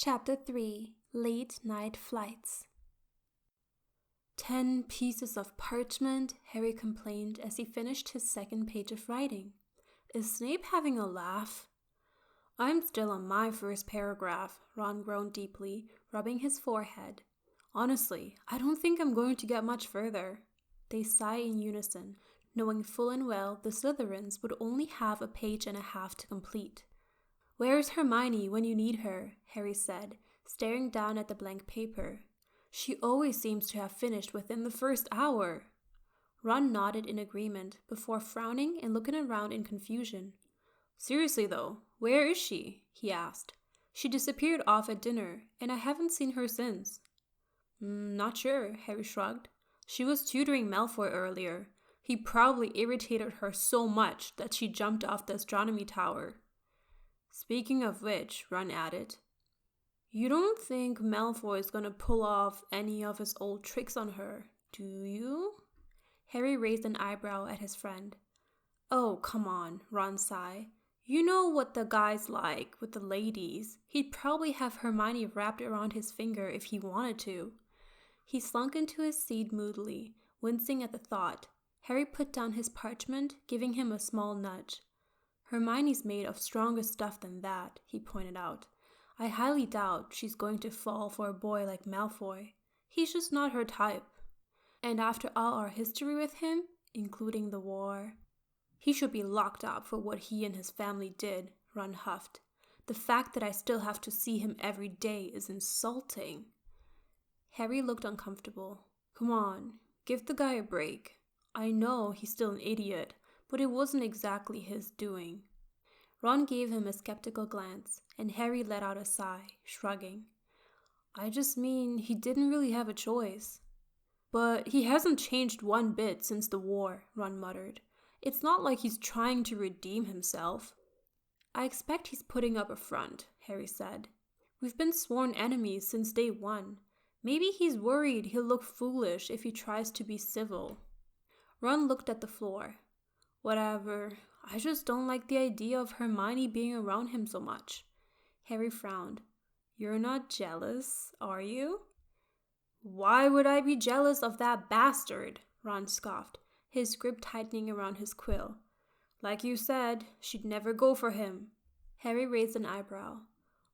Chapter 3 Late Night Flights 10 pieces of parchment, Harry complained as he finished his second page of writing. Is Snape having a laugh? I'm still on my first paragraph, Ron groaned deeply, rubbing his forehead. Honestly, I don't think I'm going to get much further. They sighed in unison, knowing full and well the Slytherins would only have a page and a half to complete. Where's Hermione when you need her? Harry said, staring down at the blank paper. She always seems to have finished within the first hour. Ron nodded in agreement before frowning and looking around in confusion. Seriously though, where is she? He asked. She disappeared off at dinner, and I haven't seen her since. Not sure, Harry shrugged. She was tutoring Malfoy earlier. He probably irritated her so much that she jumped off the astronomy tower. Speaking of which, Ron added, you don't think Malfoy is gonna pull off any of his old tricks on her, do you? Harry raised an eyebrow at his friend. Oh, come on, Ron sighed. You know what the guy's like with the ladies. He'd probably have Hermione wrapped around his finger if he wanted to. He slunk into his seat moodily, wincing at the thought. Harry put down his parchment, giving him a small nudge. Hermione's made of stronger stuff than that, he pointed out. I highly doubt she's going to fall for a boy like Malfoy. He's just not her type. And after all our history with him, including the war, he should be locked up for what he and his family did, Ron huffed. The fact that I still have to see him every day is insulting. Harry looked uncomfortable. Come on, give the guy a break. I know he's still an idiot, but it wasn't exactly his doing. Ron gave him a skeptical glance, and Harry let out a sigh, shrugging. I just mean he didn't really have a choice. But he hasn't changed one bit since the war, Ron muttered. It's not like he's trying to redeem himself. I expect he's putting up a front, Harry said. We've been sworn enemies since day one. Maybe he's worried he'll look foolish if he tries to be civil. Ron looked at the floor. Whatever, I just don't like the idea of Hermione being around him so much. Harry frowned. You're not jealous, are you? Why would I be jealous of that bastard? Ron scoffed, his grip tightening around his quill. Like you said, she'd never go for him. Harry raised an eyebrow.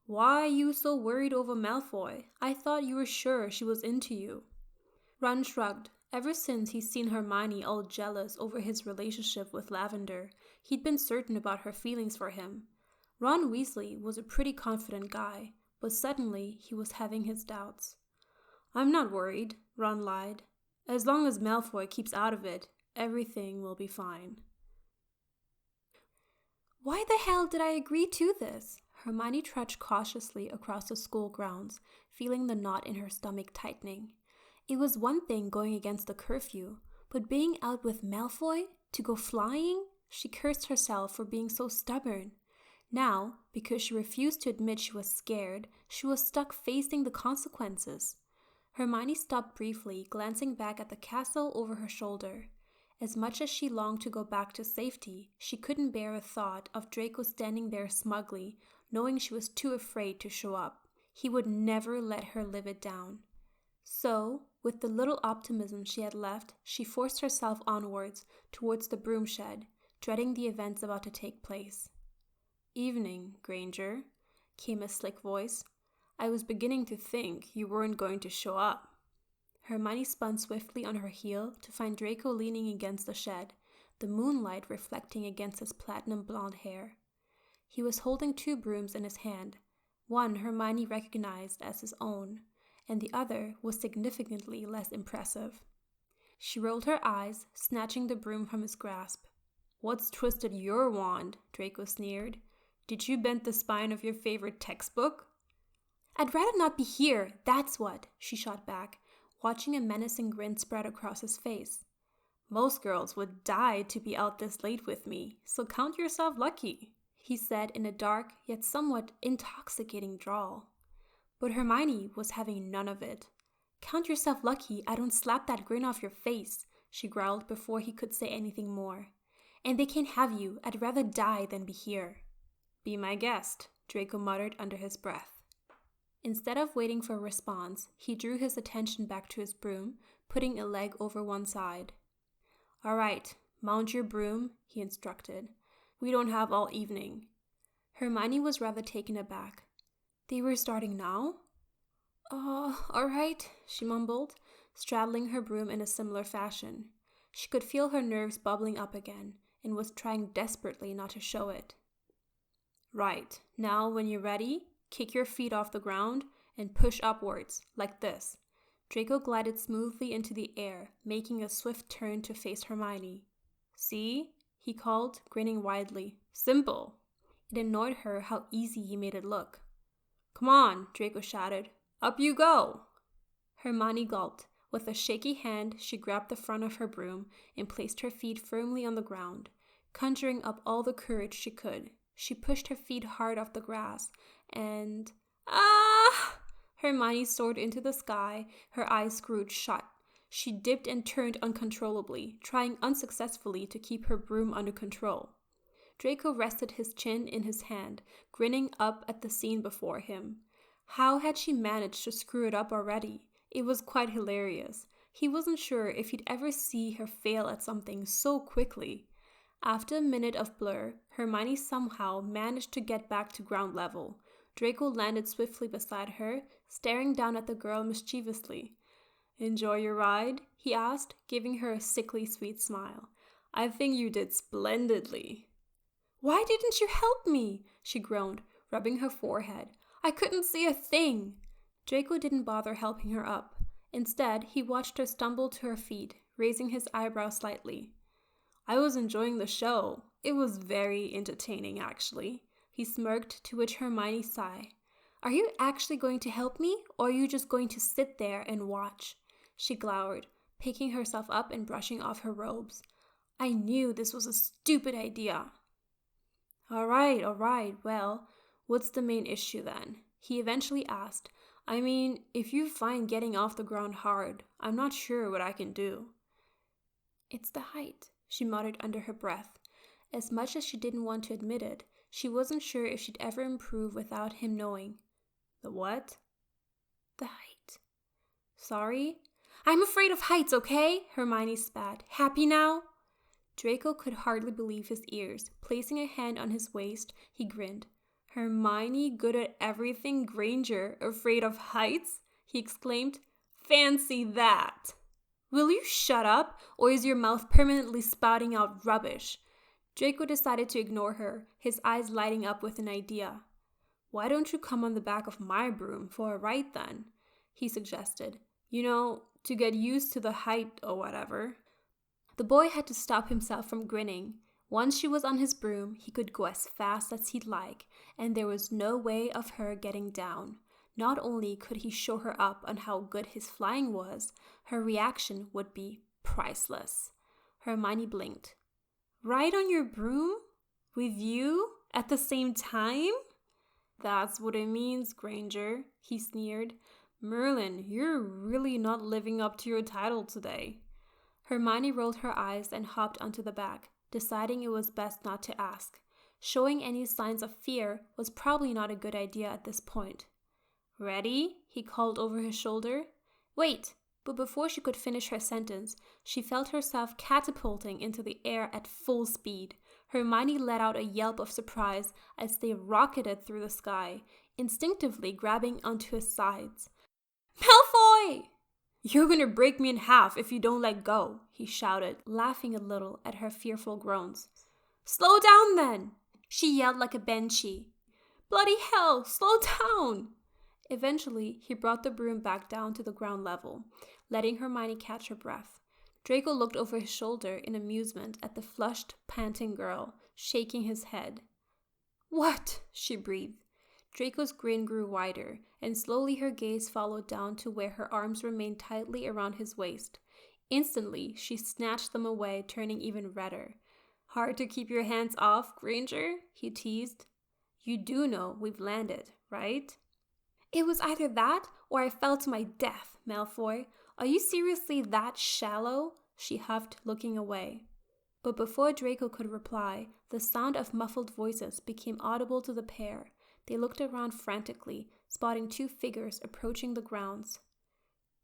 Why are you so worried over Malfoy? I thought you were sure she was into you. Ron shrugged. Ever since he'd seen Hermione all jealous over his relationship with Lavender, he'd been certain about her feelings for him. Ron Weasley was a pretty confident guy, but suddenly he was having his doubts. I'm not worried, Ron lied. As long as Malfoy keeps out of it, everything will be fine. Why the hell did I agree to this? Hermione trudged cautiously across the school grounds, feeling the knot in her stomach tightening. It was one thing going against the curfew, but being out with Malfoy to go flying? She cursed herself for being so stubborn. Now, because she refused to admit she was scared, she was stuck facing the consequences. Hermione stopped briefly, glancing back at the castle over her shoulder. As much as she longed to go back to safety, she couldn't bear a thought of Draco standing there smugly, knowing she was too afraid to show up. He would never let her live it down. So, with the little optimism she had left, she forced herself onwards towards the broom shed, dreading the events about to take place. Evening, Granger, came a slick voice. I was beginning to think you weren't going to show up. Hermione spun swiftly on her heel to find Draco leaning against the shed, the moonlight reflecting against his platinum blonde hair. He was holding 2 brooms in his hand. One Hermione recognized as his own, and the other was significantly less impressive. She rolled her eyes, snatching the broom from his grasp. What's twisted your wand? Draco sneered. Did you bend the spine of your favorite textbook? I'd rather not be here, that's what, she shot back, watching a menacing grin spread across his face. Most girls would die to be out this late with me, so count yourself lucky, he said in a dark yet somewhat intoxicating drawl. But Hermione was having none of it. Count yourself lucky I don't slap that grin off your face, she growled before he could say anything more. And they can't have you. I'd rather die than be here. Be my guest, Draco muttered under his breath. Instead of waiting for a response, he drew his attention back to his broom, putting a leg over one side. "All right, mount your broom," he instructed. "We don't have all evening." Hermione was rather taken aback. They were starting now? All right, she mumbled, straddling her broom in a similar fashion. She could feel her nerves bubbling up again and was trying desperately not to show it. "Right, now when you're ready, kick your feet off the ground and push upwards, like this." Draco glided smoothly into the air, making a swift turn to face Hermione. "See?" he called, grinning widely. "Simple." It annoyed her how easy he made it look. "Come on," Draco shouted. "Up you go!" Hermione gulped. With a shaky hand, she grabbed the front of her broom and placed her feet firmly on the ground. Conjuring up all the courage she could, she pushed her feet hard off the grass, and... Ah! Hermione soared into the sky, her eyes screwed shut. She dipped and turned uncontrollably, trying unsuccessfully to keep her broom under control. Draco rested his chin in his hand, grinning up at the scene before him. How had she managed to screw it up already? It was quite hilarious. He wasn't sure if he'd ever see her fail at something so quickly. After a minute of blur, Hermione somehow managed to get back to ground level. Draco landed swiftly beside her, staring down at the girl mischievously. "Enjoy your ride?" he asked, giving her a sickly sweet smile. "I think you did splendidly." "Why didn't you help me?" she groaned, rubbing her forehead. "I couldn't see a thing." Draco didn't bother helping her up. Instead, he watched her stumble to her feet, raising his eyebrows slightly. "I was enjoying the show. It was very entertaining, actually." He smirked, to which Hermione sighed. "Are you actually going to help me, or are you just going to sit there and watch?" She glowered, picking herself up and brushing off her robes. "I knew this was a stupid idea." All right. Well, what's the main issue then?" he eventually asked. "I mean, if you find getting off the ground hard, I'm not sure what I can do." "It's the height," she muttered under her breath. As much as she didn't want to admit it, she wasn't sure if she'd ever improve without him knowing. "The what?" "The height." "Sorry?" "I'm afraid of heights, okay?" Hermione spat. "Happy now?" Draco could hardly believe his ears. Placing a hand on his waist, he grinned. "Hermione, good at everything, Granger, afraid of heights?" he exclaimed. "Fancy that!" "Will you shut up, or is your mouth permanently spouting out rubbish?" Draco decided to ignore her, his eyes lighting up with an idea. "Why don't you come on the back of my broom for a ride then?" he suggested. "You know, to get used to the height or whatever." The boy had to stop himself from grinning. Once she was on his broom, he could go as fast as he'd like, and there was no way of her getting down. Not only could he show her up on how good his flying was, her reaction would be priceless. Hermione blinked. "Ride on your broom? With you? At the same time?" "That's what it means, Granger," he sneered. "Merlin, you're really not living up to your title today." Hermione rolled her eyes and hopped onto the back, deciding it was best not to ask. Showing any signs of fear was probably not a good idea at this point. "Ready?" he called over his shoulder. "Wait!" But before she could finish her sentence, she felt herself catapulting into the air at full speed. Hermione let out a yelp of surprise as they rocketed through the sky, instinctively grabbing onto his sides. "Malfoy!" "You're gonna break me in half if you don't let go," he shouted, laughing a little at her fearful groans. "Slow down then!" she yelled like a banshee. "Bloody hell, slow down!" Eventually, he brought the broom back down to the ground level, letting Hermione catch her breath. Draco looked over his shoulder in amusement at the flushed, panting girl, shaking his head. "What?" she breathed. Draco's grin grew wider, and slowly her gaze followed down to where her arms remained tightly around his waist. Instantly, she snatched them away, turning even redder. "Hard to keep your hands off, Granger?" he teased. "You do know we've landed, right?" "It was either that or I fell to my death, Malfoy. Are you seriously that shallow?" she huffed, looking away. But before Draco could reply, the sound of muffled voices became audible to the pair. They looked around frantically, spotting 2 figures approaching the grounds.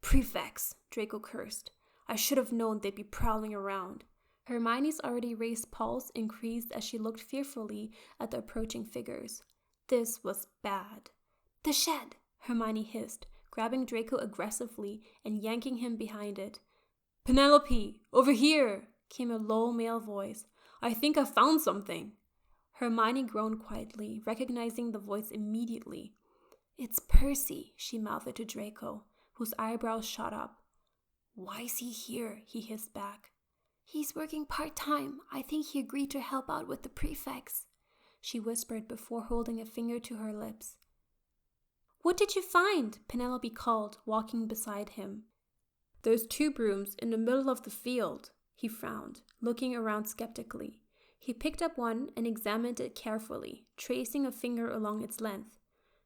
"Prefects," Draco cursed. "I should have known they'd be prowling around." Hermione's already raised pulse increased as she looked fearfully at the approaching figures. This was bad. "The shed," Hermione hissed, grabbing Draco aggressively and yanking him behind it. "Penelope, over here!" came a low male voice. "I think I found something." Hermione groaned quietly, recognizing the voice immediately. "It's Percy," she mouthed to Draco, whose eyebrows shot up. "Why is he here?" he hissed back. "He's working part-time. I think he agreed to help out with the prefects," she whispered before holding a finger to her lips. "What did you find?" Penelope called, walking beside him. "There's 2 brooms in the middle of the field," he frowned, looking around skeptically. He picked up one and examined it carefully, tracing a finger along its length.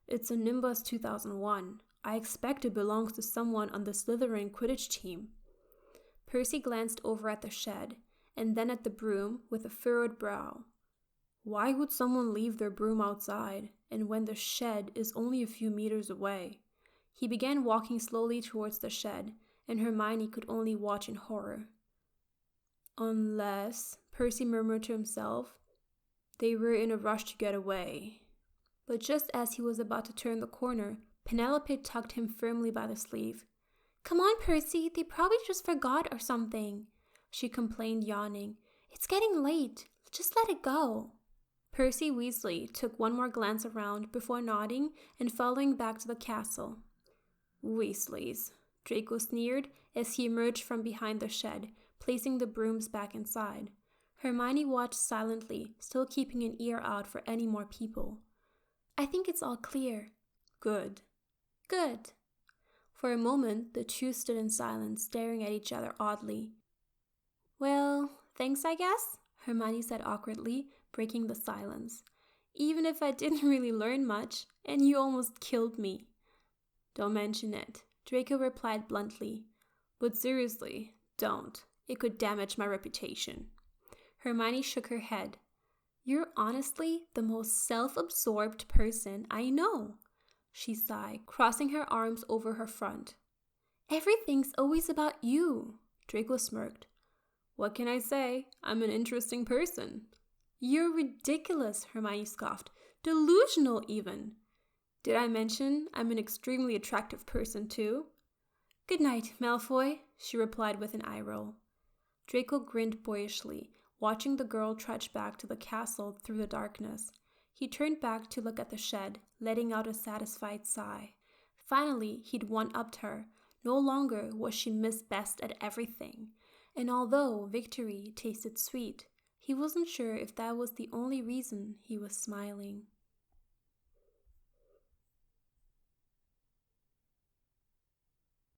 "It's a Nimbus 2001. I expect it belongs to someone on the Slytherin Quidditch team." Percy glanced over at the shed, and then at the broom with a furrowed brow. Why would someone leave their broom outside, and when the shed is only a few meters away? He began walking slowly towards the shed, and Hermione could only watch in horror. "Unless," Percy murmured to himself, "they were in a rush to get away." But just as he was about to turn the corner, Penelope tugged him firmly by the sleeve. "Come on, Percy, they probably just forgot or something," she complained, yawning. "It's getting late. Just let it go." Percy Weasley took one more glance around before nodding and following back to the castle. "Weasleys," Draco sneered as he emerged from behind the shed, placing the brooms back inside. Hermione watched silently, still keeping an ear out for any more people. "I think it's all clear." "Good." "Good." For a moment, the 2 stood in silence, staring at each other oddly. "Well, thanks, I guess," Hermione said awkwardly, breaking the silence. "Even if I didn't really learn much, and you almost killed me." "Don't mention it," Draco replied bluntly. "But seriously, don't. It could damage my reputation." Hermione shook her head. "You're honestly the most self-absorbed person I know," she sighed, crossing her arms over her front. "Everything's always about you," Draco smirked. "What can I say? I'm an interesting person." "You're ridiculous," Hermione scoffed. "Delusional, even." "Did I mention I'm an extremely attractive person, too?" "Good night, Malfoy," she replied with an eye roll. Draco grinned boyishly, watching the girl trudge back to the castle through the darkness. He turned back to look at the shed, letting out a satisfied sigh. Finally, he'd one-upped her. No longer was she Miss Best at everything. And although victory tasted sweet, he wasn't sure if that was the only reason he was smiling.